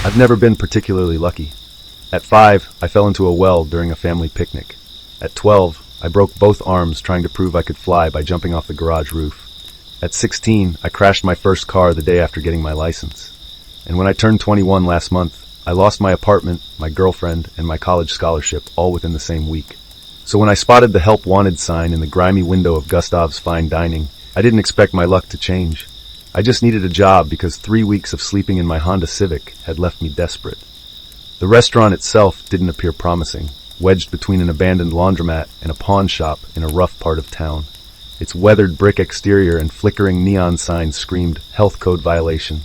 I've never been particularly lucky. At 5, I fell into a well during a family picnic. At 12, I broke both arms trying to prove I could fly by jumping off the garage roof. At 16, I crashed my first car the day after getting my license. And when I turned 21 last month, I lost my apartment, my girlfriend, and my college scholarship all within the same week. So when I spotted the Help Wanted sign in the grimy window of Gustav's Fine Dining, I didn't expect my luck to change. I just needed a job because 3 weeks of sleeping in my Honda Civic had left me desperate. The restaurant itself didn't appear promising, wedged between an abandoned laundromat and a pawn shop in a rough part of town. Its weathered brick exterior and flickering neon signs screamed health code violation.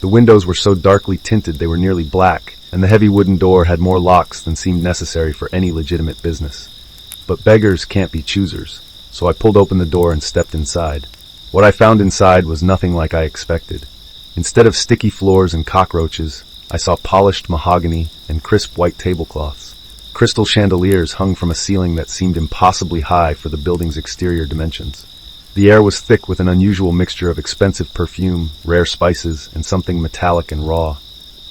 The windows were so darkly tinted they were nearly black, and the heavy wooden door had more locks than seemed necessary for any legitimate business. But beggars can't be choosers, so I pulled open the door and stepped inside. What I found inside was nothing like I expected. Instead of sticky floors and cockroaches, I saw polished mahogany and crisp white tablecloths. Crystal chandeliers hung from a ceiling that seemed impossibly high for the building's exterior dimensions. The air was thick with an unusual mixture of expensive perfume, rare spices, and something metallic and raw.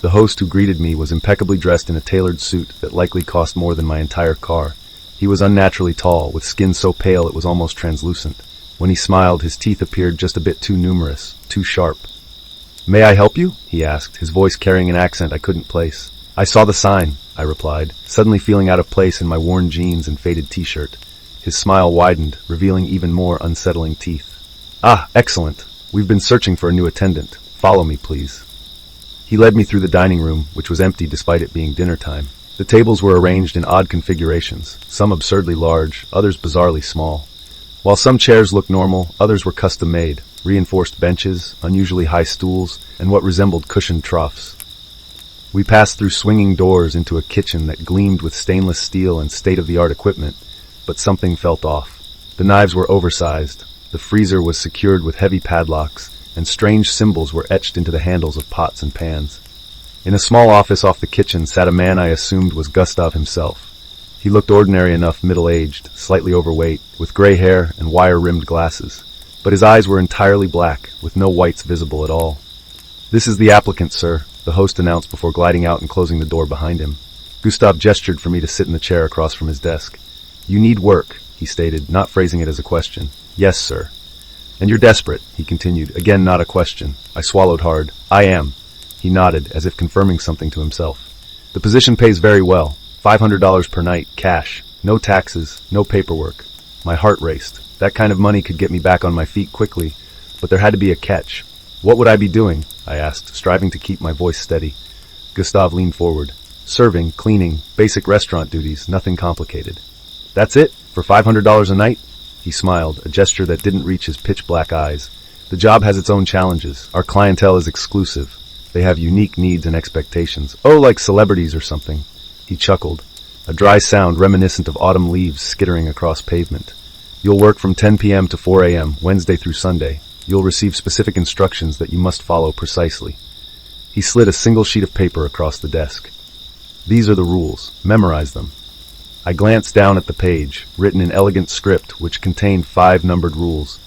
The host who greeted me was impeccably dressed in a tailored suit that likely cost more than my entire car. He was unnaturally tall, with skin so pale it was almost translucent. When he smiled, his teeth appeared just a bit too numerous, too sharp. "May I help you?" he asked, his voice carrying an accent I couldn't place. "I saw the sign," I replied, suddenly feeling out of place in my worn jeans and faded t-shirt. His smile widened, revealing even more unsettling teeth. "Ah, excellent. We've been searching for a new attendant. Follow me, please." He led me through the dining room, which was empty despite it being dinner time. The tables were arranged in odd configurations, some absurdly large, others bizarrely small. While some chairs looked normal, others were custom-made, reinforced benches, unusually high stools, and what resembled cushioned troughs. We passed through swinging doors into a kitchen that gleamed with stainless steel and state-of-the-art equipment, but something felt off. The knives were oversized, the freezer was secured with heavy padlocks, and strange symbols were etched into the handles of pots and pans. In a small office off the kitchen sat a man I assumed was Gustav himself. He looked ordinary enough, middle-aged, slightly overweight, with gray hair and wire-rimmed glasses, but his eyes were entirely black, with no whites visible at all. "This is the applicant, sir," the host announced before gliding out and closing the door behind him. Gustav gestured for me to sit in the chair across from his desk. "You need work," he stated, not phrasing it as a question. "Yes, sir." "And you're desperate," he continued, again not a question. I swallowed hard. "I am." He nodded, as if confirming something to himself. "The position pays very well. $500 per night, cash. No taxes, no paperwork." My heart raced. That kind of money could get me back on my feet quickly, but there had to be a catch. "What would I be doing?" I asked, striving to keep my voice steady. Gustav leaned forward. "Serving, cleaning, basic restaurant duties, nothing complicated." "That's it? For $500 a night?" He smiled, a gesture that didn't reach his pitch-black eyes. "The job has its own challenges. Our clientele is exclusive. They have unique needs and expectations. Oh, like celebrities or something." He chuckled, a dry sound reminiscent of autumn leaves skittering across pavement. "You'll work from 10 p.m. to 4 a.m., Wednesday through Sunday. You'll receive specific instructions that you must follow precisely." He slid a single sheet of paper across the desk. "These are the rules. Memorize them." I glanced down at the page, written in elegant script, which contained 5 numbered rules.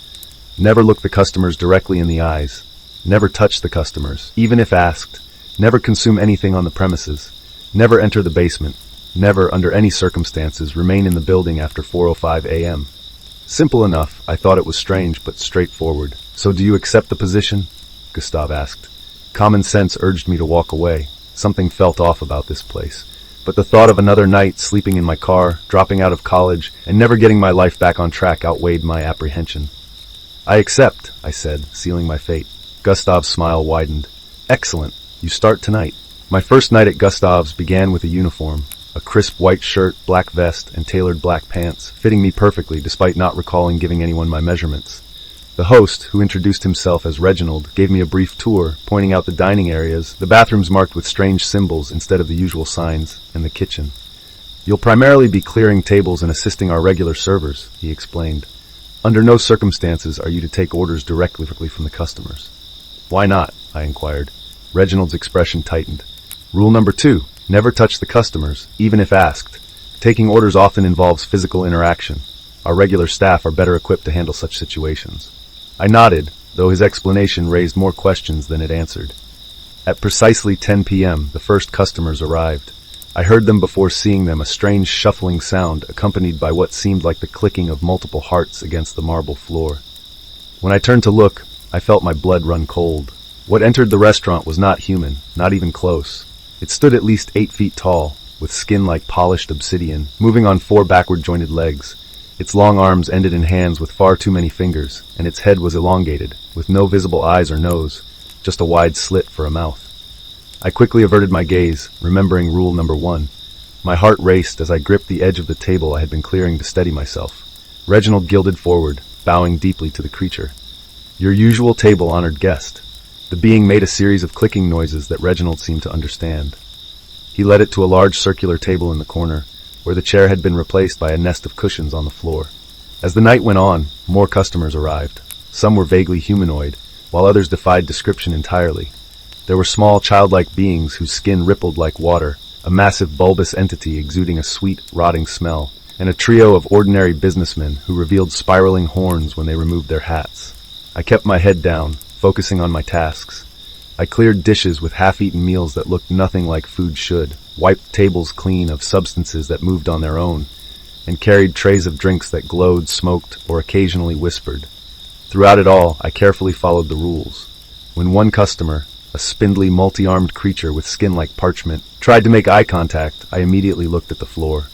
Never look the customers directly in the eyes. Never touch the customers, even if asked. Never consume anything on the premises. Never enter the basement. Never, under any circumstances, remain in the building after 4:05 a.m. Simple enough. I thought it was strange, but straightforward. "So do you accept the position?" Gustav asked. Common sense urged me to walk away. Something felt off about this place. But the thought of another night sleeping in my car, dropping out of college, and never getting my life back on track outweighed my apprehension. "I accept," I said, sealing my fate. Gustav's smile widened. "Excellent. You start tonight." My first night at Gustav's began with a uniform. A crisp white shirt, black vest, and tailored black pants, fitting me perfectly despite not recalling giving anyone my measurements. The host, who introduced himself as Reginald, gave me a brief tour, pointing out the dining areas, the bathrooms marked with strange symbols instead of the usual signs, and the kitchen. "You'll primarily be clearing tables and assisting our regular servers," he explained. "Under no circumstances are you to take orders directly from the customers." "Why not?" I inquired. Reginald's expression tightened. "Rule number 2, never touch the customers, even if asked. Taking orders often involves physical interaction. Our regular staff are better equipped to handle such situations." I nodded, though his explanation raised more questions than it answered. At precisely 10 p.m., the first customers arrived. I heard them before seeing them, a strange shuffling sound accompanied by what seemed like the clicking of multiple hearts against the marble floor. When I turned to look, I felt my blood run cold. What entered the restaurant was not human, not even close. It stood at least 8 feet tall, with skin like polished obsidian, moving on 4 backward-jointed legs. Its long arms ended in hands with far too many fingers, and its head was elongated, with no visible eyes or nose, just a wide slit for a mouth. I quickly averted my gaze, remembering rule number 1. My heart raced as I gripped the edge of the table I had been clearing to steady myself. Reginald gilded forward, bowing deeply to the creature. "Your usual table-honored guest." The being made a series of clicking noises that Reginald seemed to understand. He led it to a large circular table in the corner, where the chair had been replaced by a nest of cushions on the floor. As the night went on, more customers arrived. Some were vaguely humanoid, while others defied description entirely. There were small, childlike beings whose skin rippled like water, a massive bulbous entity exuding a sweet, rotting smell, and a trio of ordinary businessmen who revealed spiraling horns when they removed their hats. I kept my head down, focusing on my tasks. I cleared dishes with half-eaten meals that looked nothing like food should, wiped tables clean of substances that moved on their own, and carried trays of drinks that glowed, smoked, or occasionally whispered. Throughout it all, I carefully followed the rules. When one customer, a spindly, multi-armed creature with skin like parchment, tried to make eye contact, I immediately looked at the floor.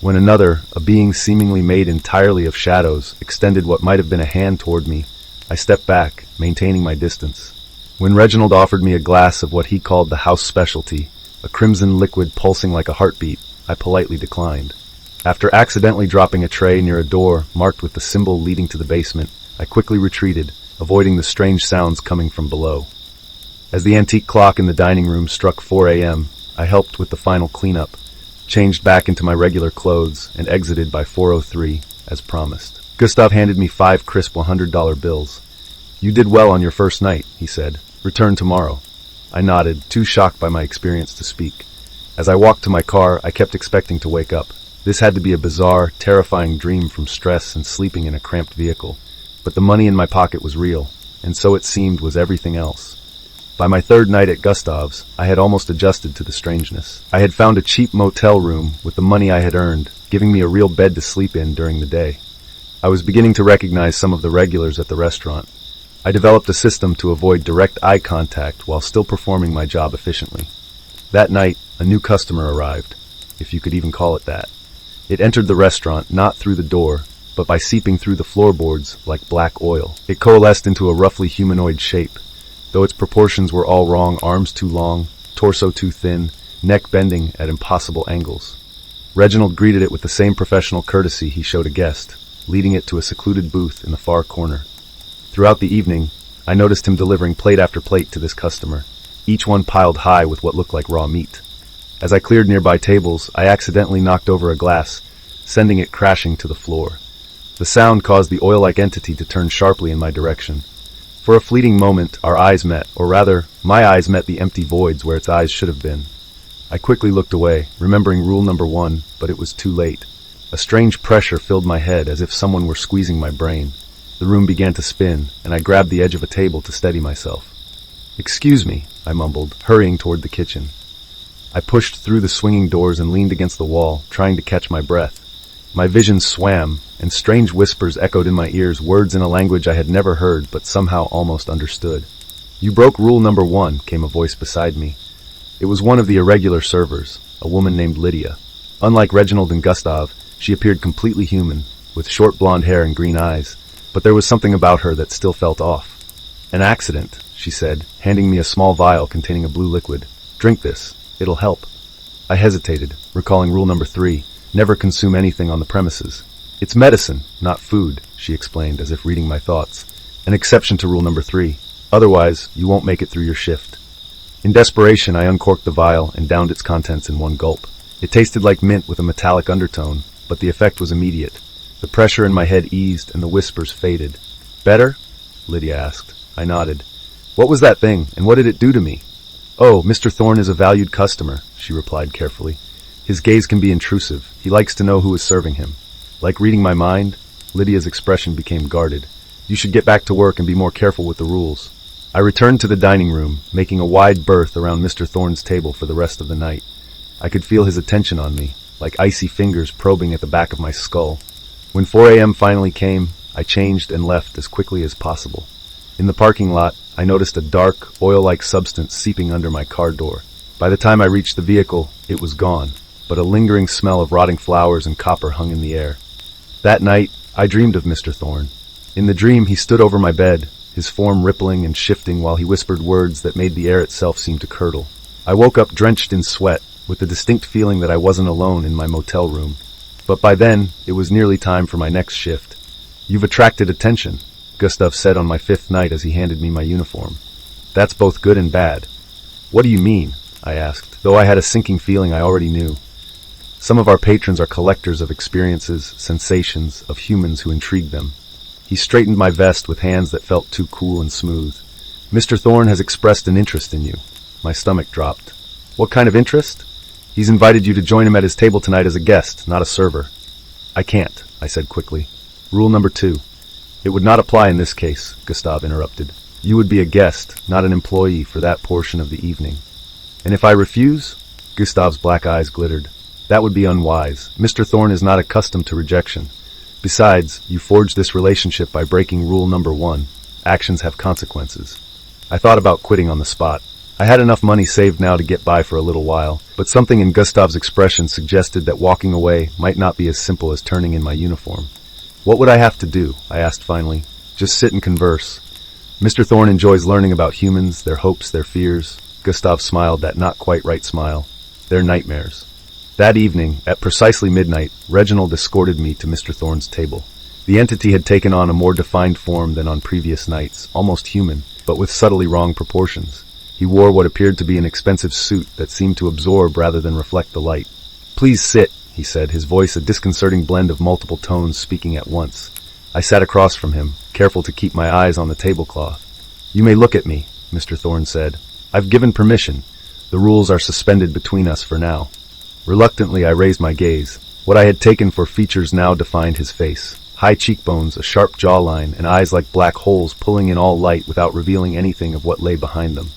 When another, a being seemingly made entirely of shadows, extended what might have been a hand toward me, I stepped back, maintaining my distance. When Reginald offered me a glass of what he called the house specialty, a crimson liquid pulsing like a heartbeat, I politely declined. After accidentally dropping a tray near a door marked with the symbol leading to the basement, I quickly retreated, avoiding the strange sounds coming from below. As the antique clock in the dining room struck 4 a.m., I helped with the final cleanup, changed back into my regular clothes, and exited by 4:03, as promised. Gustav handed me 5 crisp $100 bills. "You did well on your first night," he said. "Return tomorrow." I nodded, too shocked by my experience to speak. As I walked to my car, I kept expecting to wake up. This had to be a bizarre, terrifying dream from stress and sleeping in a cramped vehicle. But the money in my pocket was real, and so it seemed was everything else. By my 3rd night at Gustav's, I had almost adjusted to the strangeness. I had found a cheap motel room with the money I had earned, giving me a real bed to sleep in during the day. I was beginning to recognize some of the regulars at the restaurant. I developed a system to avoid direct eye contact while still performing my job efficiently. That night, a new customer arrived, if you could even call it that. It entered the restaurant not through the door, but by seeping through the floorboards like black oil. It coalesced into a roughly humanoid shape, though its proportions were all wrong: arms too long, torso too thin, neck bending at impossible angles. Reginald greeted it with the same professional courtesy he showed a guest, leading it to a secluded booth in the far corner. Throughout the evening, I noticed him delivering plate after plate to this customer, each one piled high with what looked like raw meat. As I cleared nearby tables, I accidentally knocked over a glass, sending it crashing to the floor. The sound caused the oil-like entity to turn sharply in my direction. For a fleeting moment, our eyes met, or rather, my eyes met the empty voids where its eyes should have been. I quickly looked away, remembering rule number 1, but it was too late. A strange pressure filled my head as if someone were squeezing my brain. The room began to spin, and I grabbed the edge of a table to steady myself. "Excuse me," I mumbled, hurrying toward the kitchen. I pushed through the swinging doors and leaned against the wall, trying to catch my breath. My vision swam, and strange whispers echoed in my ears, words in a language I had never heard but somehow almost understood. "You broke rule number 1, came a voice beside me. It was one of the irregular servers, a woman named Lydia. Unlike Reginald and Gustav, she appeared completely human, with short blonde hair and green eyes, but there was something about her that still felt off. "An accident," she said, handing me a small vial containing a blue liquid. "Drink this. It'll help." I hesitated, recalling rule number 3, never consume anything on the premises. "It's medicine, not food," she explained, as if reading my thoughts. "An exception to rule number 3. Otherwise, you won't make it through your shift." In desperation, I uncorked the vial and downed its contents in one gulp. It tasted like mint with a metallic undertone, but the effect was immediate. The pressure in my head eased and the whispers faded. "Better?" Lydia asked. I nodded. "What was that thing, and what did it do to me?" "Oh, Mr. Thorne is a valued customer," she replied carefully. "His gaze can be intrusive. He likes to know who is serving him." Like reading my mind, Lydia's expression became guarded. "You should get back to work and be more careful with the rules." I returned to the dining room, making a wide berth around Mr. Thorne's table for the rest of the night. I could feel his attention on me, like icy fingers probing at the back of my skull. When 4 a.m. finally came, I changed and left as quickly as possible. In the parking lot, I noticed a dark, oil-like substance seeping under my car door. By the time I reached the vehicle, it was gone, but a lingering smell of rotting flowers and copper hung in the air. That night, I dreamed of Mr. Thorne. In the dream, he stood over my bed, his form rippling and shifting while he whispered words that made the air itself seem to curdle. I woke up drenched in sweat, with the distinct feeling that I wasn't alone in my motel room. But by then, it was nearly time for my next shift. "You've attracted attention," Gustav said on my 5th night as he handed me my uniform. "That's both good and bad." "What do you mean?" I asked, though I had a sinking feeling I already knew. "Some of our patrons are collectors of experiences, sensations, of humans who intrigue them." He straightened my vest with hands that felt too cool and smooth. "Mr. Thorne has expressed an interest in you." My stomach dropped. "What kind of interest?" "He's invited you to join him at his table tonight as a guest, not a server." "I can't," I said quickly. "Rule number 2. "It would not apply in this case," Gustav interrupted. "You would be a guest, not an employee for that portion of the evening." "And if I refuse?" Gustav's black eyes glittered. "That would be unwise. Mr. Thorne is not accustomed to rejection. Besides, you forged this relationship by breaking rule number 1. Actions have consequences." I thought about quitting on the spot. I had enough money saved now to get by for a little while, but something in Gustav's expression suggested that walking away might not be as simple as turning in my uniform. "What would I have to do?" I asked finally. "Just sit and converse. Mr. Thorne enjoys learning about humans, their hopes, their fears." Gustav smiled that not quite right smile. "Their nightmares." That evening, at precisely midnight, Reginald escorted me to Mr. Thorne's table. The entity had taken on a more defined form than on previous nights, almost human, but with subtly wrong proportions. He wore what appeared to be an expensive suit that seemed to absorb rather than reflect the light. "Please sit," he said, his voice a disconcerting blend of multiple tones speaking at once. I sat across from him, careful to keep my eyes on the tablecloth. "You may look at me," Mr. Thorne said. "I've given permission. The rules are suspended between us for now." Reluctantly, I raised my gaze. What I had taken for features now defined his face. High cheekbones, a sharp jawline, and eyes like black holes pulling in all light without revealing anything of what lay behind them.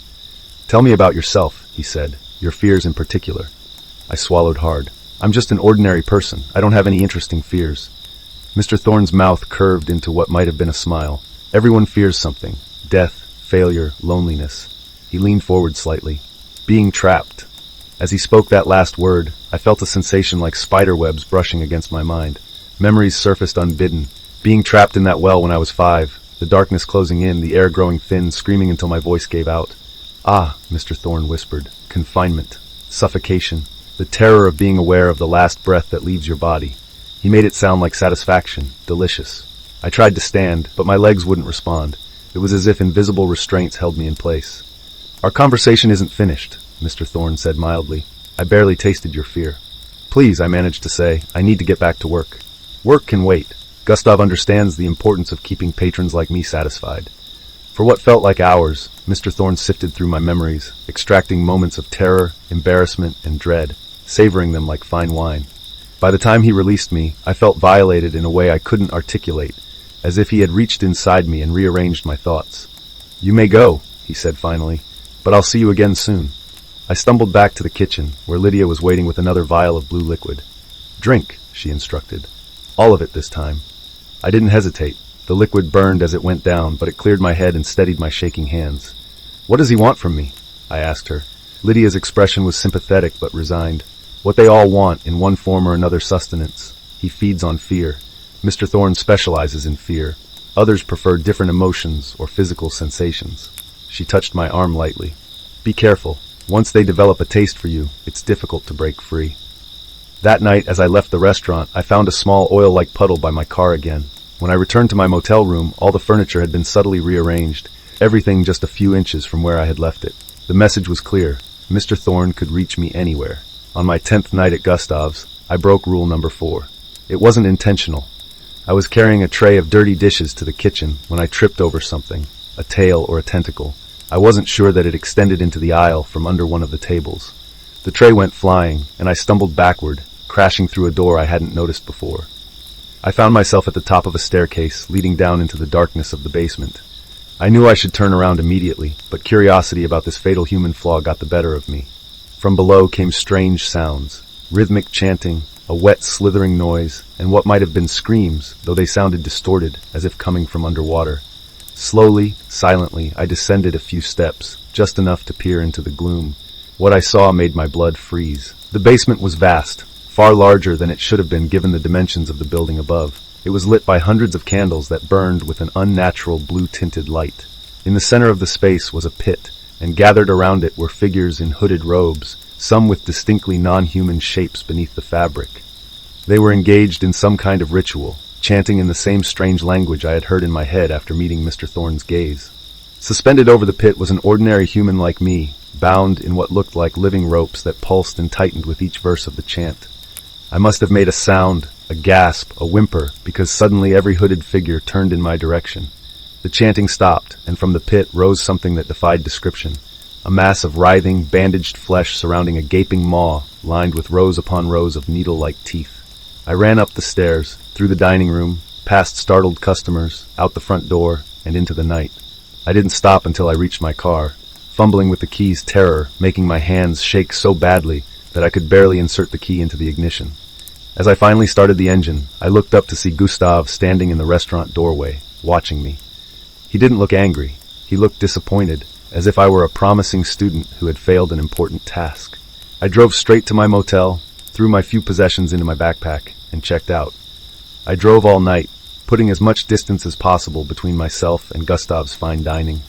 "Tell me about yourself," he said. "Your fears in particular." I swallowed hard. "I'm just an ordinary person. I don't have any interesting fears." Mr. Thorne's mouth curved into what might have been a smile. "Everyone fears something. Death, failure, loneliness." He leaned forward slightly. "Being trapped." As he spoke that last word, I felt a sensation like spider webs brushing against my mind. Memories surfaced unbidden. Being trapped in that well when I was 5, the darkness closing in, the air growing thin, screaming until my voice gave out. "Ah," Mr. Thorne whispered. "Confinement. Suffocation. The terror of being aware of the last breath that leaves your body." He made it sound like satisfaction, delicious. I tried to stand, but my legs wouldn't respond. It was as if invisible restraints held me in place. "Our conversation isn't finished," Mr. Thorne said mildly. "I barely tasted your fear." "Please," I managed to say, "I need to get back to work." "Work can wait. Gustav understands the importance of keeping patrons like me satisfied." For what felt like hours, Mr. Thorne sifted through my memories, extracting moments of terror, embarrassment, and dread, savoring them like fine wine. By the time he released me, I felt violated in a way I couldn't articulate, as if he had reached inside me and rearranged my thoughts. "You may go," he said finally, "but I'll see you again soon." I stumbled back to the kitchen, where Lydia was waiting with another vial of blue liquid. "Drink," she instructed. "All of it this time." I didn't hesitate. The liquid burned as it went down, but it cleared my head and steadied my shaking hands. "What does he want from me?" I asked her. Lydia's expression was sympathetic but resigned. "What they all want, in one form or another, sustenance. He feeds on fear. Mr. Thorne specializes in fear. Others prefer different emotions or physical sensations." She touched my arm lightly. "Be careful. Once they develop a taste for you, it's difficult to break free." That night, as I left the restaurant, I found a small oil-like puddle by my car again. When I returned to my motel room, all the furniture had been subtly rearranged, everything just a few inches from where I had left it. The message was clear. Mr. Thorne could reach me anywhere. On my 10th night at Gustav's, I broke rule number 4. It wasn't intentional. I was carrying a tray of dirty dishes to the kitchen when I tripped over something, a tail or a tentacle. I wasn't sure that it extended into the aisle from under one of the tables. The tray went flying, and I stumbled backward, crashing through a door I hadn't noticed before. I found myself at the top of a staircase leading down into the darkness of the basement. I knew I should turn around immediately, but curiosity about this fatal human flaw got the better of me. From below came strange sounds, rhythmic chanting, a wet slithering noise, and what might have been screams, though they sounded distorted, as if coming from underwater. Slowly, silently, I descended a few steps, just enough to peer into the gloom. What I saw made my blood freeze. The basement was vast, far larger than it should have been given the dimensions of the building above. It was lit by hundreds of candles that burned with an unnatural blue-tinted light. In the center of the space was a pit, and gathered around it were figures in hooded robes, some with distinctly non-human shapes beneath the fabric. They were engaged in some kind of ritual, chanting in the same strange language I had heard in my head after meeting Mr. Thorne's gaze. Suspended over the pit was an ordinary human like me, bound in what looked like living ropes that pulsed and tightened with each verse of the chant. I must have made a sound, a gasp, a whimper, because suddenly every hooded figure turned in my direction. The chanting stopped, and from the pit rose something that defied description. A mass of writhing, bandaged flesh surrounding a gaping maw, lined with rows upon rows of needle-like teeth. I ran up the stairs, through the dining room, past startled customers, out the front door, and into the night. I didn't stop until I reached my car, fumbling with the key's terror, making my hands shake so badly that I could barely insert the key into the ignition. As I finally started the engine, I looked up to see Gustav standing in the restaurant doorway, watching me. He didn't look angry. He looked disappointed, as if I were a promising student who had failed an important task. I drove straight to my motel, threw my few possessions into my backpack, and checked out. I drove all night, putting as much distance as possible between myself and Gustav's fine dining.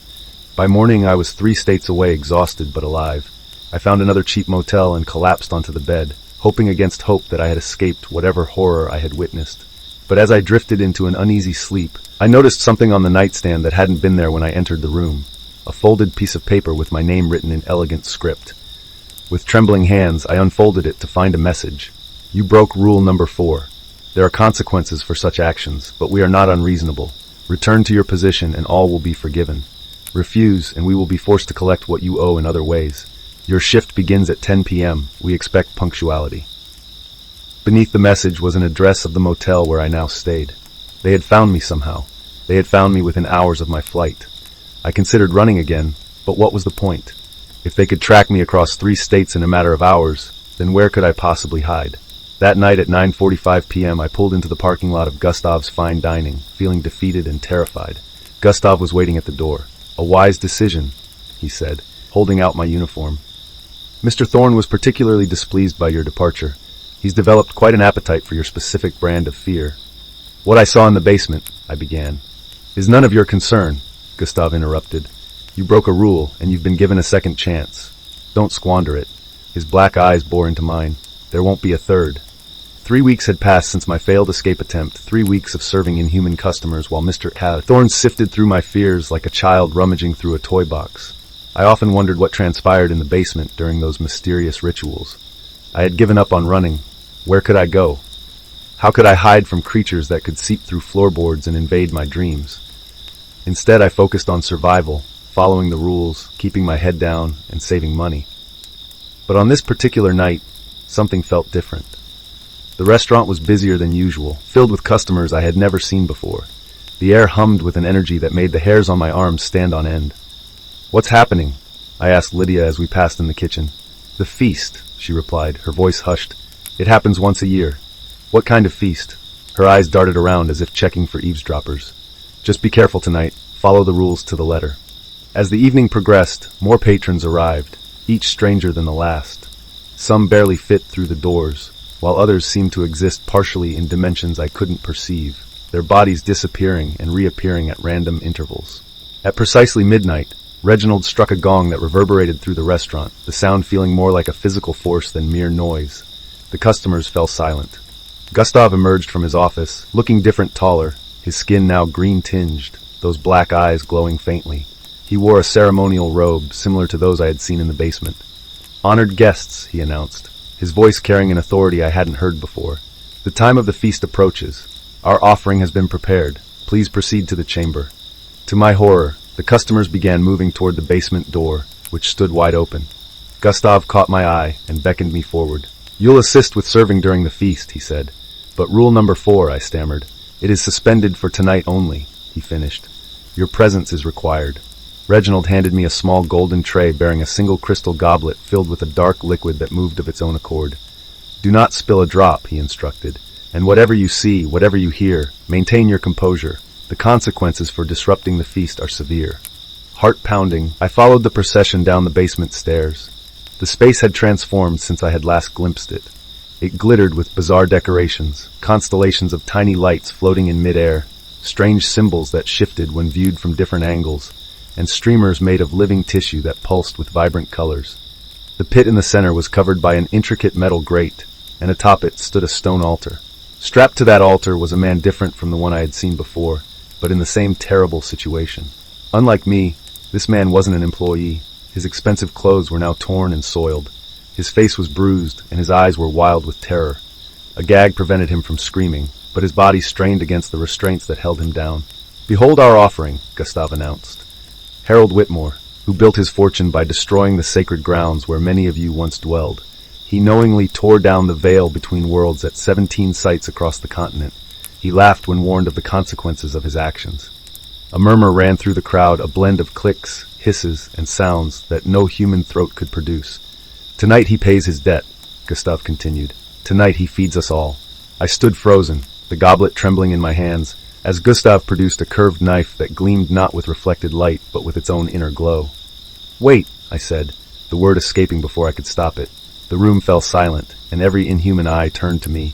By morning I was 3 states away, exhausted but alive. I found another cheap motel and collapsed onto the bed, hoping against hope that I had escaped whatever horror I had witnessed. But as I drifted into an uneasy sleep, I noticed something on the nightstand that hadn't been there when I entered the room. A folded piece of paper with my name written in elegant script. With trembling hands, I unfolded it to find a message. You broke rule number 4. There are consequences for such actions, but we are not unreasonable. Return to your position and all will be forgiven. Refuse, and we will be forced to collect what you owe in other ways. Your shift begins at 10 p.m. We expect punctuality. Beneath the message was an address of the motel where I now stayed. They had found me somehow. They had found me within hours of my flight. I considered running again, but what was the point? If they could track me across 3 states in a matter of hours, then where could I possibly hide? That night at 9:45 p.m. I pulled into the parking lot of Gustav's fine dining, feeling defeated and terrified. Gustav was waiting at the door. A wise decision, he said, holding out my uniform. Mr. Thorne was particularly displeased by your departure. He's developed quite an appetite for your specific brand of fear. What I saw in the basement, I began, is none of your concern, Gustav interrupted. You broke a rule, and you've been given a second chance. Don't squander it. His black eyes bore into mine. There won't be a third. 3 weeks had passed since my failed escape attempt, 3 weeks of serving inhuman customers while Mr. Thorne sifted through my fears like a child rummaging through a toy box. I often wondered what transpired in the basement during those mysterious rituals. I had given up on running. Where could I go? How could I hide from creatures that could seep through floorboards and invade my dreams? Instead, I focused on survival, following the rules, keeping my head down, and saving money. But on this particular night, something felt different. The restaurant was busier than usual, filled with customers I had never seen before. The air hummed with an energy that made the hairs on my arms stand on end. What's happening? I asked Lydia as we passed in the kitchen. The feast, she replied, her voice hushed. It happens once a year. What kind of feast? Her eyes darted around as if checking for eavesdroppers. Just be careful tonight. Follow the rules to the letter. As the evening progressed, more patrons arrived, each stranger than the last. Some barely fit through the doors, while others seemed to exist partially in dimensions I couldn't perceive, their bodies disappearing and reappearing at random intervals. At precisely midnight, Reginald struck a gong that reverberated through the restaurant, the sound feeling more like a physical force than mere noise. The customers fell silent. Gustav emerged from his office, looking different, taller, his skin now green-tinged, those black eyes glowing faintly. He wore a ceremonial robe similar to those I had seen in the basement. Honored guests, he announced, his voice carrying an authority I hadn't heard before. The time of the feast approaches. Our offering has been prepared. Please proceed to the chamber. To my horror, the customers began moving toward the basement door, which stood wide open. Gustav caught my eye and beckoned me forward. You'll assist with serving during the feast, he said. But rule number 4, I stammered. It is suspended for tonight only, he finished. Your presence is required. Reginald handed me a small golden tray bearing a single crystal goblet filled with a dark liquid that moved of its own accord. Do not spill a drop, he instructed, and whatever you see, whatever you hear, maintain your composure. The consequences for disrupting the feast are severe. Heart pounding, I followed the procession down the basement stairs. The space had transformed since I had last glimpsed it. It glittered with bizarre decorations, constellations of tiny lights floating in midair, strange symbols that shifted when viewed from different angles, and streamers made of living tissue that pulsed with vibrant colors. The pit in the center was covered by an intricate metal grate, and atop it stood a stone altar. Strapped to that altar was a man different from the one I had seen before, but in the same terrible situation. Unlike me, this man wasn't an employee. His expensive clothes were now torn and soiled. His face was bruised, and his eyes were wild with terror. A gag prevented him from screaming, but his body strained against the restraints that held him down. "Behold our offering," Gustav announced. Harold Whitmore, who built his fortune by destroying the sacred grounds where many of you once dwelled. He knowingly tore down the veil between worlds at 17 sites across the continent. He laughed when warned of the consequences of his actions. A murmur ran through the crowd, a blend of clicks, hisses, and sounds that no human throat could produce. "Tonight he pays his debt," Gustav continued. "Tonight he feeds us all." I stood frozen, the goblet trembling in my hands, as Gustav produced a curved knife that gleamed not with reflected light, but with its own inner glow. "Wait," I said, the word escaping before I could stop it. The room fell silent, and every inhuman eye turned to me.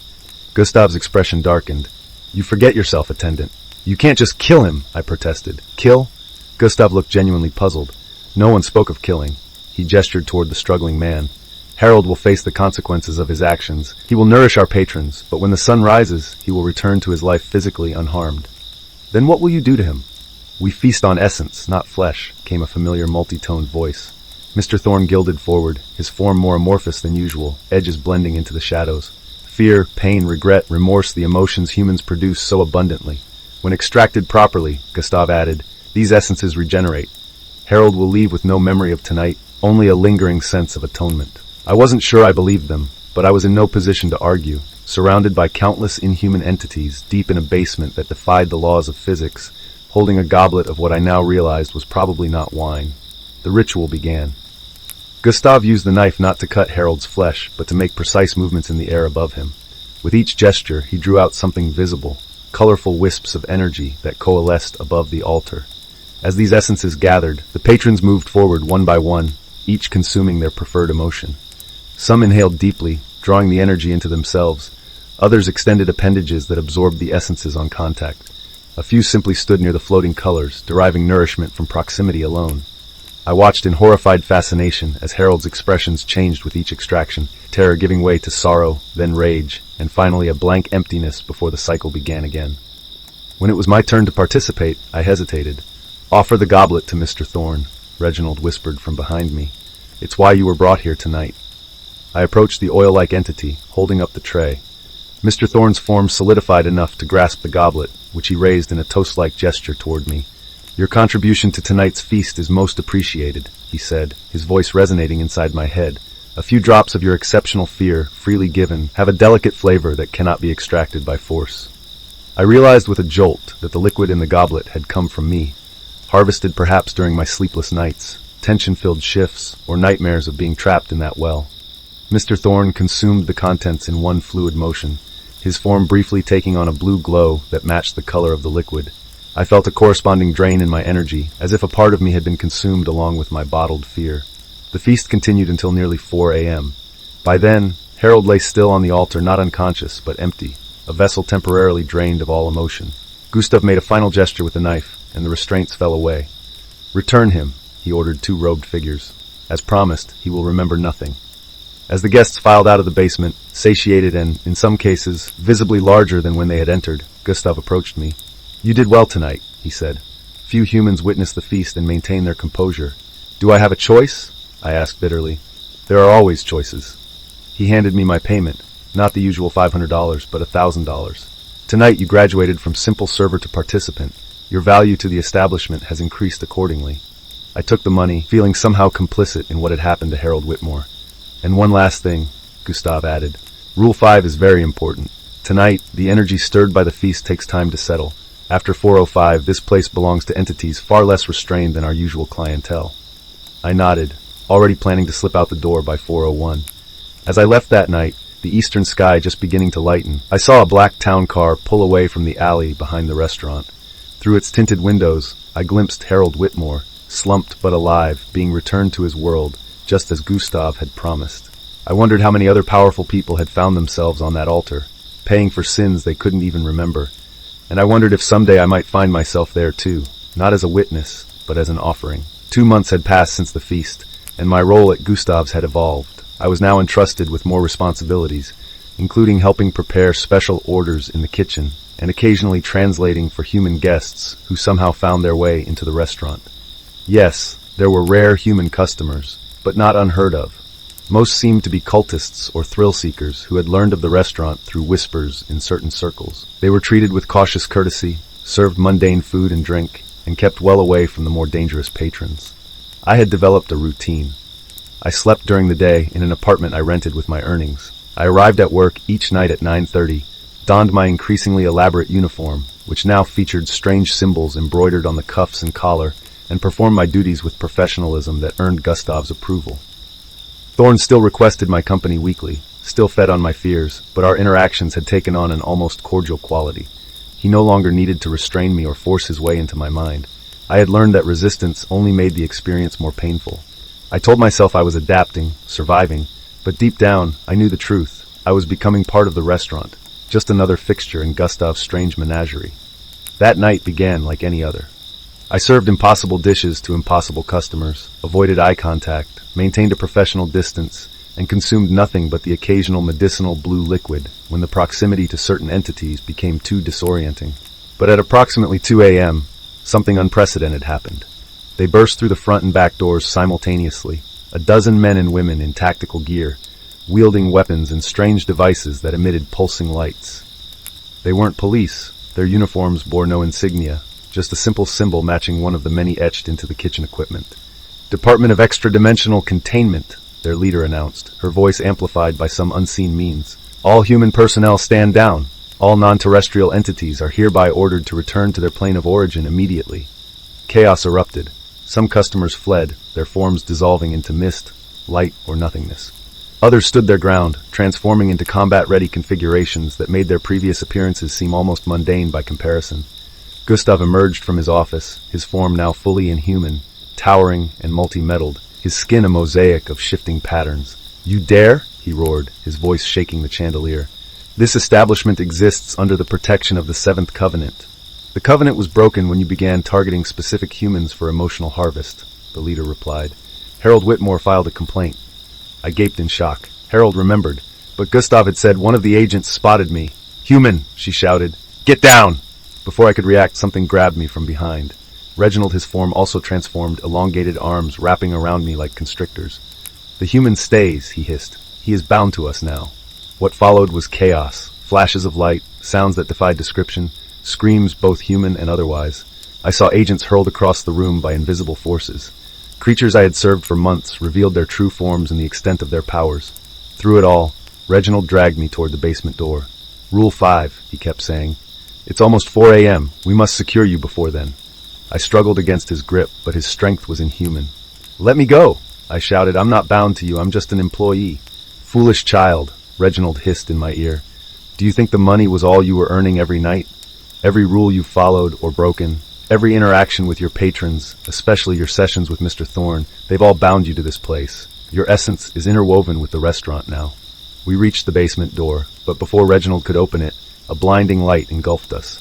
Gustav's expression darkened. "You forget yourself, attendant. You can't just kill him," I protested. "Kill?" Gustav looked genuinely puzzled. No one spoke of killing. He gestured toward the struggling man. "Harold will face the consequences of his actions. He will nourish our patrons, but when the sun rises, he will return to his life physically unharmed." "Then what will you do to him?" "We feast on essence, not flesh," came a familiar multi-toned voice. Mr. Thorne gilded forward, his form more amorphous than usual, edges blending into the shadows. Fear, pain, regret, remorse, the emotions humans produce so abundantly. When extracted properly, Gustav added, these essences regenerate. Harold will leave with no memory of tonight, only a lingering sense of atonement. I wasn't sure I believed them, but I was in no position to argue. Surrounded by countless inhuman entities, deep in a basement that defied the laws of physics, holding a goblet of what I now realized was probably not wine. The ritual began. Gustav used the knife not to cut Harold's flesh, but to make precise movements in the air above him. With each gesture, he drew out something visible, colorful wisps of energy that coalesced above the altar. As these essences gathered, the patrons moved forward one by one, each consuming their preferred emotion. Some inhaled deeply, drawing the energy into themselves. Others extended appendages that absorbed the essences on contact. A few simply stood near the floating colors, deriving nourishment from proximity alone. I watched in horrified fascination as Harold's expressions changed with each extraction, terror giving way to sorrow, then rage, and finally a blank emptiness before the cycle began again. When it was my turn to participate, I hesitated. "Offer the goblet to Mr. Thorne," Reginald whispered from behind me. "It's why you were brought here tonight." I approached the oil-like entity, holding up the tray. Mr. Thorne's form solidified enough to grasp the goblet, which he raised in a toast-like gesture toward me. "Your contribution to tonight's feast is most appreciated," he said, his voice resonating inside my head. "A few drops of your exceptional fear, freely given, have a delicate flavor that cannot be extracted by force." I realized with a jolt that the liquid in the goblet had come from me, harvested perhaps during my sleepless nights, tension-filled shifts, or nightmares of being trapped in that well. Mr. Thorne consumed the contents in one fluid motion, his form briefly taking on a blue glow that matched the color of the liquid. I felt a corresponding drain in my energy, as if a part of me had been consumed along with my bottled fear. The feast continued until nearly 4 a.m. By then, Harold lay still on the altar, not unconscious, but empty, a vessel temporarily drained of all emotion. Gustav made a final gesture with the knife, and the restraints fell away. "Return him," he ordered 2 robed figures. "As promised, he will remember nothing." As the guests filed out of the basement, satiated and, in some cases, visibly larger than when they had entered, Gustav approached me. "You did well tonight," he said. "Few humans witness the feast and maintain their composure." "Do I have a choice?" I asked bitterly. "There are always choices." He handed me my payment, not the usual $500, but $1,000. "Tonight you graduated from simple server to participant. Your value to the establishment has increased accordingly." I took the money, feeling somehow complicit in what had happened to Harold Whitmore. "And one last thing," Gustav added. "Rule 5 is very important. Tonight, the energy stirred by the feast takes time to settle. After 4:05, this place belongs to entities far less restrained than our usual clientele. I nodded, already planning to slip out the door by 4:01. As I left that night, the eastern sky just beginning to lighten, I saw a black town car pull away from the alley behind the restaurant. Through its tinted windows, I glimpsed Harold Whitmore, slumped but alive, being returned to his world, just as Gustav had promised. I wondered how many other powerful people had found themselves on that altar, paying for sins they couldn't even remember. And I wondered if someday I might find myself there too, not as a witness, but as an offering. 2 months had passed since the feast, and my role at Gustav's had evolved. I was now entrusted with more responsibilities, including helping prepare special orders in the kitchen, and occasionally translating for human guests who somehow found their way into the restaurant. Yes, there were rare human customers, but not unheard of. Most seemed to be cultists or thrill-seekers who had learned of the restaurant through whispers in certain circles. They were treated with cautious courtesy, served mundane food and drink, and kept well away from the more dangerous patrons. I had developed a routine. I slept during the day in an apartment I rented with my earnings. I arrived at work each night at 9:30, donned my increasingly elaborate uniform, which now featured strange symbols embroidered on the cuffs and collar, and performed my duties with professionalism that earned Gustav's approval. Thorne still requested my company weekly, still fed on my fears, but our interactions had taken on an almost cordial quality. He no longer needed to restrain me or force his way into my mind. I had learned that resistance only made the experience more painful. I told myself I was adapting, surviving, but deep down, I knew the truth. I was becoming part of the restaurant, just another fixture in Gustav's strange menagerie. That night began like any other. I served impossible dishes to impossible customers, avoided eye contact, maintained a professional distance, and consumed nothing but the occasional medicinal blue liquid when the proximity to certain entities became too disorienting. But at approximately 2 a.m., something unprecedented happened. They burst through the front and back doors simultaneously, a dozen men and women in tactical gear, wielding weapons and strange devices that emitted pulsing lights. They weren't police. Their uniforms bore no insignia, just a simple symbol matching one of the many etched into the kitchen equipment. Department of Extra-Dimensional Containment, their leader announced, her voice amplified by some unseen means. All human personnel stand down. All non-terrestrial entities are hereby ordered to return to their plane of origin immediately. Chaos erupted. Some customers fled, their forms dissolving into mist, light, or nothingness. Others stood their ground, transforming into combat-ready configurations that made their previous appearances seem almost mundane by comparison. Gustav emerged from his office, his form now fully inhuman, towering and multi-metalled, his skin a mosaic of shifting patterns. "You dare?" he roared, his voice shaking the chandelier. "This establishment exists under the protection of the Seventh Covenant. The Covenant was broken when you began targeting specific humans for emotional harvest," the leader replied. Harold Whitmore filed a complaint. I gaped in shock. Harold remembered, but Gustav had said one of the agents spotted me. "Human," she shouted. "Get down!" Before I could react, something grabbed me from behind. Reginald, his form also transformed, elongated arms wrapping around me like constrictors. "The human stays," he hissed. "He is bound to us now." What followed was chaos, flashes of light, sounds that defied description, screams both human and otherwise. I saw agents hurled across the room by invisible forces. Creatures I had served for months revealed their true forms and the extent of their powers. Through it all, Reginald dragged me toward the basement door. "Rule 5, he kept saying. "It's almost 4 a.m. We must secure you before then." I struggled against his grip, but his strength was inhuman. "Let me go!" I shouted. "I'm not bound to you. I'm just an employee." "Foolish child," Reginald hissed in my ear. "Do you think the money was all you were earning every night? Every rule you followed or broken, every interaction with your patrons, especially your sessions with Mr. Thorne, they've all bound you to this place. Your essence is interwoven with the restaurant now." We reached the basement door, but before Reginald could open it, a blinding light engulfed us.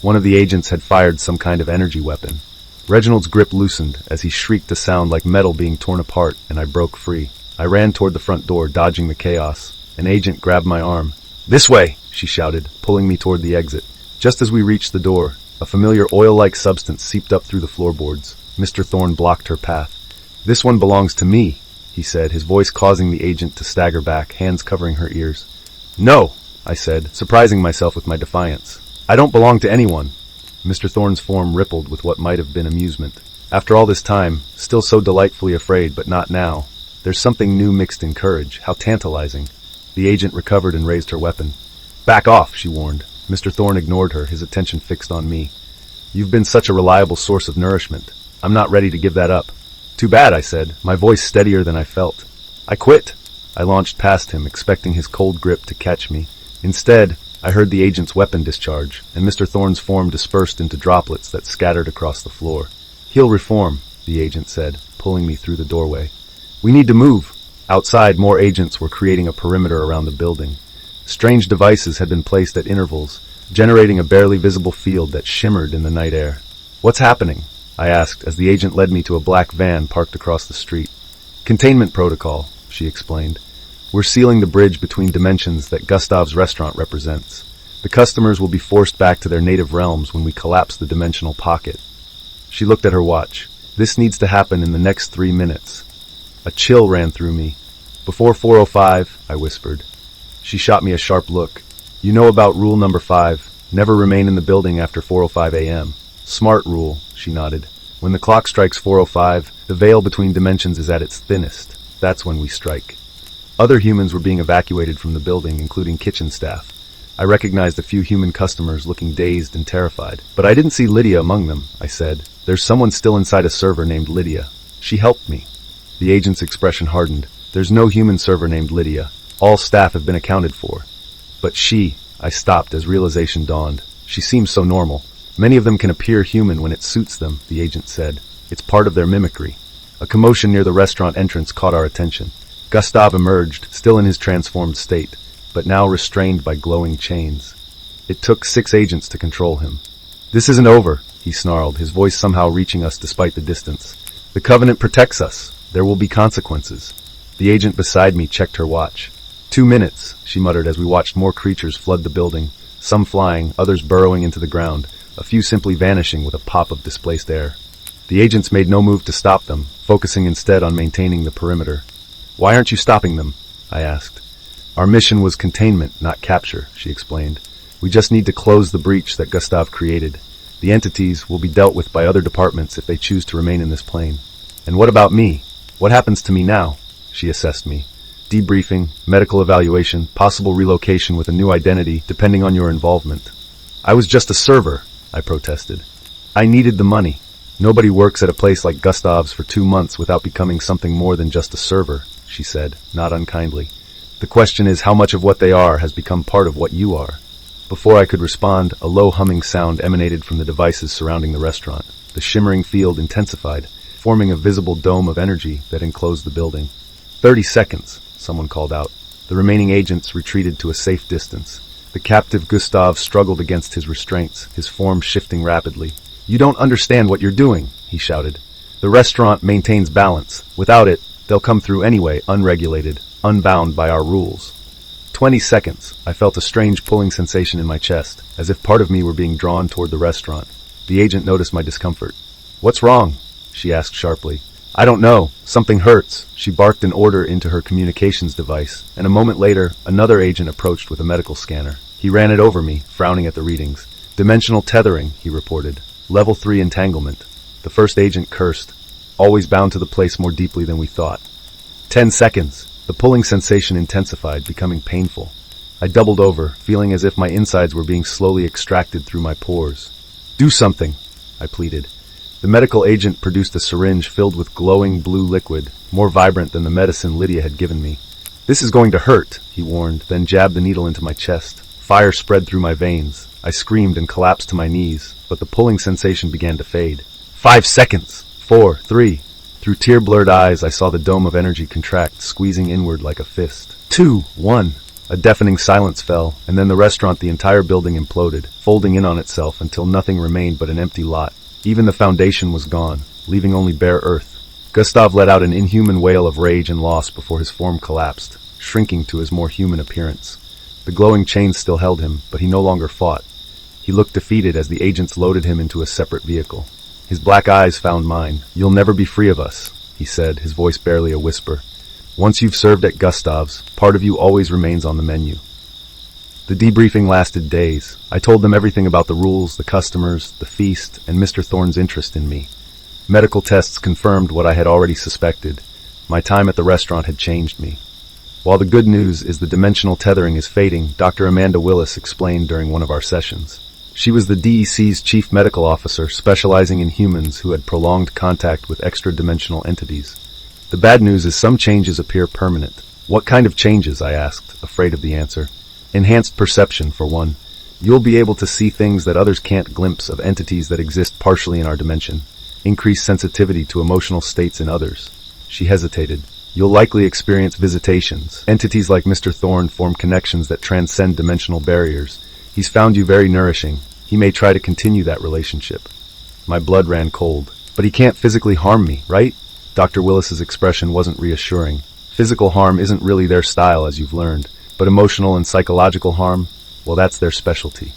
One of the agents had fired some kind of energy weapon. Reginald's grip loosened as he shrieked a sound like metal being torn apart, and I broke free. I ran toward the front door, dodging the chaos. An agent grabbed my arm. "This way!" she shouted, pulling me toward the exit. Just as we reached the door, a familiar oil-like substance seeped up through the floorboards. Mr. Thorne blocked her path. "This one belongs to me," he said, his voice causing the agent to stagger back, hands covering her ears. "No!" I said, surprising myself with my defiance. "I don't belong to anyone." Mr. Thorne's form rippled with what might have been amusement. After all this time, still so delightfully afraid, but not now. There's something new mixed in courage. How tantalizing. The agent recovered and raised her weapon. "Back off," she warned. Mr. Thorne ignored her, his attention fixed on me. You've been such a reliable source of nourishment. I'm not ready to give that up. Too bad, I said, my voice steadier than I felt. I quit. I launched past him, expecting his cold grip to catch me. Instead, I heard the agent's weapon discharge, and Mr. Thorne's form dispersed into droplets that scattered across the floor. He'll reform, the agent said, pulling me through the doorway. We need to move. Outside, more agents were creating a perimeter around the building. Strange devices had been placed at intervals, generating a barely visible field that shimmered in the night air. What's happening? I asked as the agent led me to a black van parked across the street. Containment protocol, she explained. We're sealing the bridge between dimensions that Gustav's restaurant represents. The customers will be forced back to their native realms when we collapse the dimensional pocket. She looked at her watch. This needs to happen in the next 3 minutes. A chill ran through me. Before 4:05, I whispered. She shot me a sharp look. You know about rule number 5. Never remain in the building after 4:05 a.m. Smart rule, she nodded. When the clock strikes 4:05, the veil between dimensions is at its thinnest. That's when we strike. Other humans were being evacuated from the building, including kitchen staff. I recognized a few human customers looking dazed and terrified. But I didn't see Lydia among them, I said. There's someone still inside a server named Lydia. She helped me. The agent's expression hardened. There's no human server named Lydia. All staff have been accounted for. But I stopped as realization dawned. She seems so normal. Many of them can appear human when it suits them, the agent said. It's part of their mimicry. A commotion near the restaurant entrance caught our attention. Gustav emerged, still in his transformed state, but now restrained by glowing chains. It took 6 agents to control him. This isn't over, he snarled, his voice somehow reaching us despite the distance. The Covenant protects us. There will be consequences. The agent beside me checked her watch. 2 minutes, she muttered as we watched more creatures flood the building, some flying, others burrowing into the ground, a few simply vanishing with a pop of displaced air. The agents made no move to stop them, focusing instead on maintaining the perimeter. Why aren't you stopping them? I asked. Our mission was containment, not capture, she explained. We just need to close the breach that Gustav created. The entities will be dealt with by other departments if they choose to remain in this plane. And what about me? What happens to me now? She assessed me. Debriefing, medical evaluation, possible relocation with a new identity, depending on your involvement. I was just a server, I protested. I needed the money. Nobody works at a place like Gustav's for 2 months without becoming something more than just a server, she said, not unkindly. The question is how much of what they are has become part of what you are. Before I could respond, a low humming sound emanated from the devices surrounding the restaurant. The shimmering field intensified, forming a visible dome of energy that enclosed the building. 30 seconds, someone called out. The remaining agents retreated to a safe distance. The captive Gustav struggled against his restraints, his form shifting rapidly. You don't understand what you're doing, he shouted. The restaurant maintains balance. Without it, they'll come through anyway, unregulated, unbound by our rules. 20 seconds. I felt a strange pulling sensation in my chest, as if part of me were being drawn toward the restaurant. The agent noticed my discomfort. What's wrong? She asked sharply. I don't know. Something hurts. She barked an order into her communications device, and a moment later, another agent approached with a medical scanner. He ran it over me, frowning at the readings. Dimensional tethering, he reported. Level 3 entanglement. The first agent cursed. Always bound to the place more deeply than we thought. 10 seconds. The pulling sensation intensified, becoming painful. I doubled over, feeling as if my insides were being slowly extracted through my pores. Do something, I pleaded. The medical agent produced a syringe filled with glowing blue liquid, more vibrant than the medicine Lydia had given me. This is going to hurt, he warned, then jabbed the needle into my chest. Fire spread through my veins. I screamed and collapsed to my knees, but the pulling sensation began to fade. 5 seconds! 4, 3. Through tear-blurred eyes, I saw the dome of energy contract, squeezing inward like a fist. 2, 1. A deafening silence fell, and then the entire building imploded, folding in on itself until nothing remained but an empty lot. Even the foundation was gone, leaving only bare earth. Gustav let out an inhuman wail of rage and loss before his form collapsed, shrinking to his more human appearance. The glowing chains still held him, but he no longer fought. He looked defeated as the agents loaded him into a separate vehicle. His black eyes found mine. You'll never be free of us, he said, his voice barely a whisper. Once you've served at Gustav's, part of you always remains on the menu. The debriefing lasted days. I told them everything about the rules, the customers, the feast, and Mr. Thorne's interest in me. Medical tests confirmed what I had already suspected. My time at the restaurant had changed me. While the good news is the dimensional tethering is fading, Dr. Amanda Willis explained during one of our sessions. She was the DEC's chief medical officer, specializing in humans who had prolonged contact with extra-dimensional entities. The bad news is some changes appear permanent. What kind of changes, I asked, afraid of the answer. Enhanced perception, for one. You'll be able to see things that others can't glimpse of entities that exist partially in our dimension. Increased sensitivity to emotional states in others. She hesitated. You'll likely experience visitations. Entities like Mr. Thorne form connections that transcend dimensional barriers. He's found you very nourishing. He may try to continue that relationship. My blood ran cold. But he can't physically harm me, right? Dr. Willis's expression wasn't reassuring. Physical harm isn't really their style, as you've learned. But emotional and psychological harm, well, that's their specialty.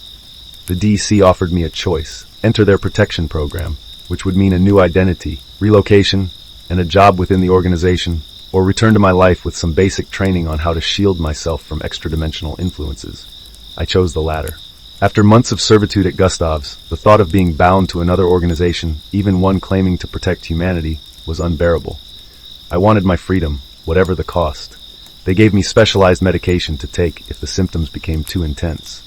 The DC offered me a choice. Enter their protection program, which would mean a new identity, relocation, and a job within the organization, or return to my life with some basic training on how to shield myself from extra-dimensional influences. I chose the latter. After months of servitude at Gustav's, the thought of being bound to another organization, even one claiming to protect humanity, was unbearable. I wanted my freedom, whatever the cost. They gave me specialized medication to take if the symptoms became too intense.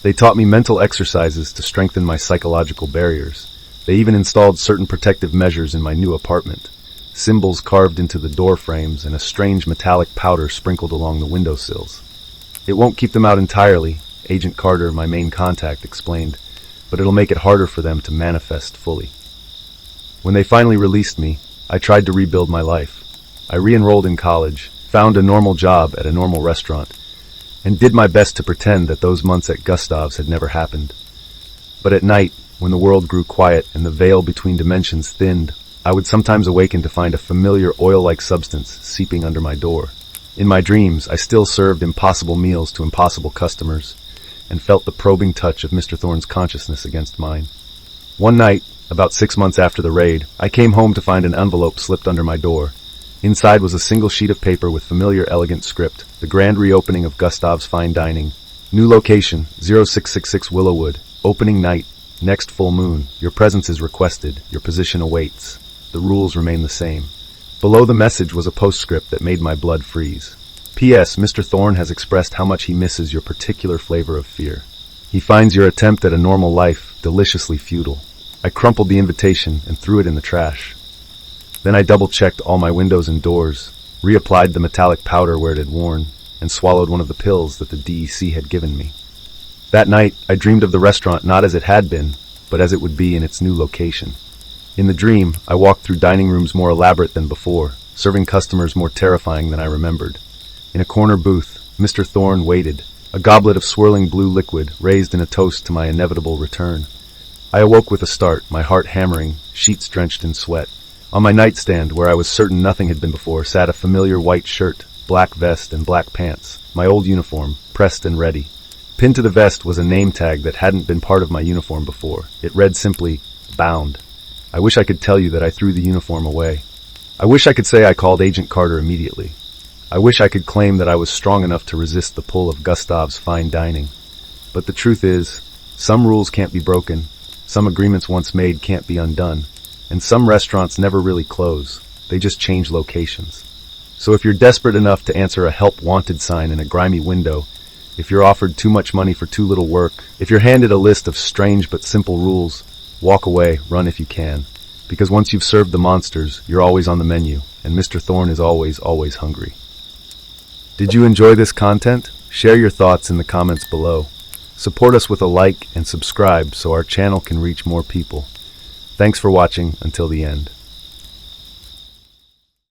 They taught me mental exercises to strengthen my psychological barriers. They even installed certain protective measures in my new apartment. Symbols carved into the door frames and a strange metallic powder sprinkled along the windowsills. It won't keep them out entirely, Agent Carter, my main contact, explained, but it'll make it harder for them to manifest fully. When they finally released me, I tried to rebuild my life. I re-enrolled in college, found a normal job at a normal restaurant, and did my best to pretend that those months at Gustav's had never happened. But at night, when the world grew quiet and the veil between dimensions thinned, I would sometimes awaken to find a familiar oil-like substance seeping under my door. In my dreams, I still served impossible meals to impossible customers, and felt the probing touch of Mr. Thorne's consciousness against mine. One night, about 6 months after the raid, I came home to find an envelope slipped under my door. Inside was a single sheet of paper with familiar elegant script, the grand reopening of Gustav's Fine Dining. New location, 0666 Willowwood. Opening night, next full moon. Your presence is requested. Your position awaits. The rules remain the same. Below the message was a postscript that made my blood freeze. P.S. Mr. Thorne has expressed how much he misses your particular flavor of fear. He finds your attempt at a normal life deliciously futile. I crumpled the invitation and threw it in the trash. Then I double-checked all my windows and doors, reapplied the metallic powder where it had worn, and swallowed one of the pills that the DEC had given me. That night, I dreamed of the restaurant not as it had been, but as it would be in its new location. In the dream, I walked through dining rooms more elaborate than before, serving customers more terrifying than I remembered. In a corner booth, Mr. Thorne waited, a goblet of swirling blue liquid raised in a toast to my inevitable return. I awoke with a start, my heart hammering, sheets drenched in sweat. On my nightstand, where I was certain nothing had been before, sat a familiar white shirt, black vest, and black pants, my old uniform, pressed and ready. Pinned to the vest was a name tag that hadn't been part of my uniform before. It read simply, Bound. I wish I could tell you that I threw the uniform away. I wish I could say I called Agent Carter immediately. I wish I could claim that I was strong enough to resist the pull of Gustav's Fine Dining. But the truth is, some rules can't be broken, some agreements once made can't be undone, and some restaurants never really close, they just change locations. So if you're desperate enough to answer a help wanted sign in a grimy window, if you're offered too much money for too little work, if you're handed a list of strange but simple rules, walk away, run if you can. Because once you've served the monsters, you're always on the menu, and Mr. Thorne is always, always hungry. Did you enjoy this content? Share your thoughts in the comments below. Support us with a like and subscribe so our channel can reach more people. Thanks for watching until the end.